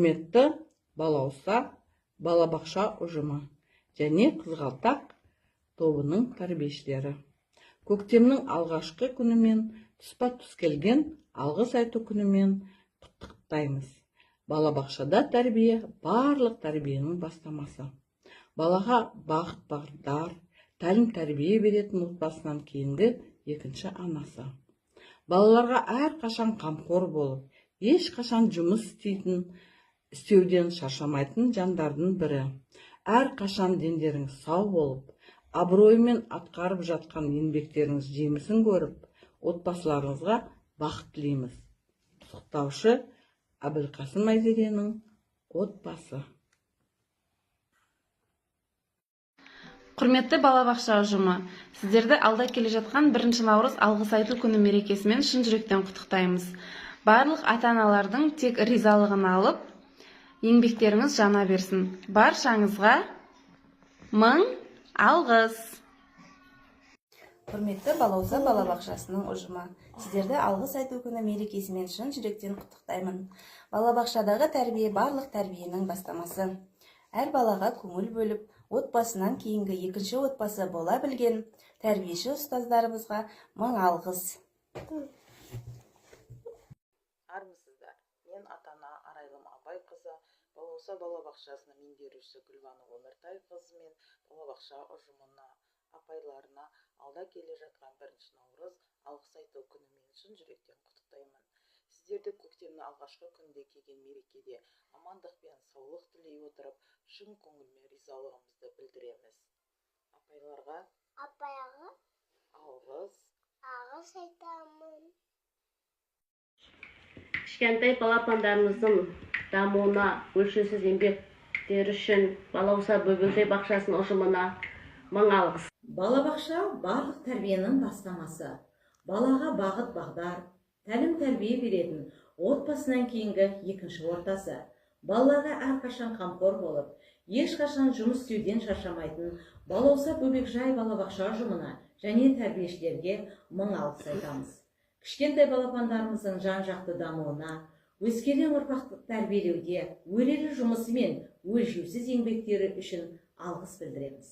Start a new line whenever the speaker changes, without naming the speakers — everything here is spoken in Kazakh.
Құрметті балауса балабақша ұжымы және Қызғалдақ тобының тәрбиешілері. Көктемнің алғашқы күнімен тұспа-тұс келген алғыс айту күнімен құттықтаймыз. Балабақшада тәрбие барлық тәрбиенің бастамасы. Балаға бағыт бағдар, тәлім тәрбие беретін отбасынан кейінгі екінші анасы. Балаларға әрқашан қамқор болып, ешқашан жұмыс істеуден шаршамайтын жандардың бірі. Әрқашан дендеріңіз сау болып, абыроймен атқарып жатқан еңбектеріңіз жемісін көріп, отбасыларыңызға бақыт тілейміз. Құттықтаушы Әбілқасым Айзеренің отбасы.
Құрметті балабақша ұжымы, сіздерді алда келе жатқан 1 наурыз алғыс айту күні мерекесімен шын жүректен құттықтаймыз. Барлық ата-аналардың тек ризалығын алып, еңбектеріңіз жана берсін. Баршаңызға мың алғыс.
Құрметті балауса балабақшасының ұжымы, сіздерді алғыс айту күні мерекесімен шын жүректен құттықтаймын. Балабақшадағы тәрбие барлық тәрбиенің бастамасы. Әр балаға көңіл бөліп, отбасынан кейінгі екінші отбасы бола білген тәрбиеші ұстаздарымызға мың алғыс.
Армысыздар. Мен ата-ана Арайлым Абайқызы, балауса балабақшасының меңгерушісі Гүлбану Өміртай қызы мен балабақша ұжымына, апайларына алда келе жатқан 1 наурыз алғыс айту күнімен шын жүректен құттықтаймын. Сіздерді көктемнің алғашқы күнде келген мерекеде амандық пен саулық тілей отырып, шын көңілмен ризалығымызды білдіреміз. Апайларға алғыс
айтамын. Кішкентай балапандарымыздың дамуына, өлшеусіз еңбектері үшін балауса бөбекжай бақшасының ұжымына мың алғыс.
Балабақша барлық тәрбиенің бастамасы. Балаға бағыт бағдар, тәлім тәрбие беретін отбасынан кейінгі екінші ортасы. Балаларға әрқашан қамқор болып, ешқашан жұмыс істеуден шаршамайтын балауса бөбекжай балабақша ұжымына және тәрбиешілерге мың алғыс айтамыз. Кішкентай балапандарымыздың жан-жақты дамуына, өскелең ұрпақты тәрбиелеуде өрелі жұмысы мен өлшеусіз еңбектері үшін алғыс білдіреміз.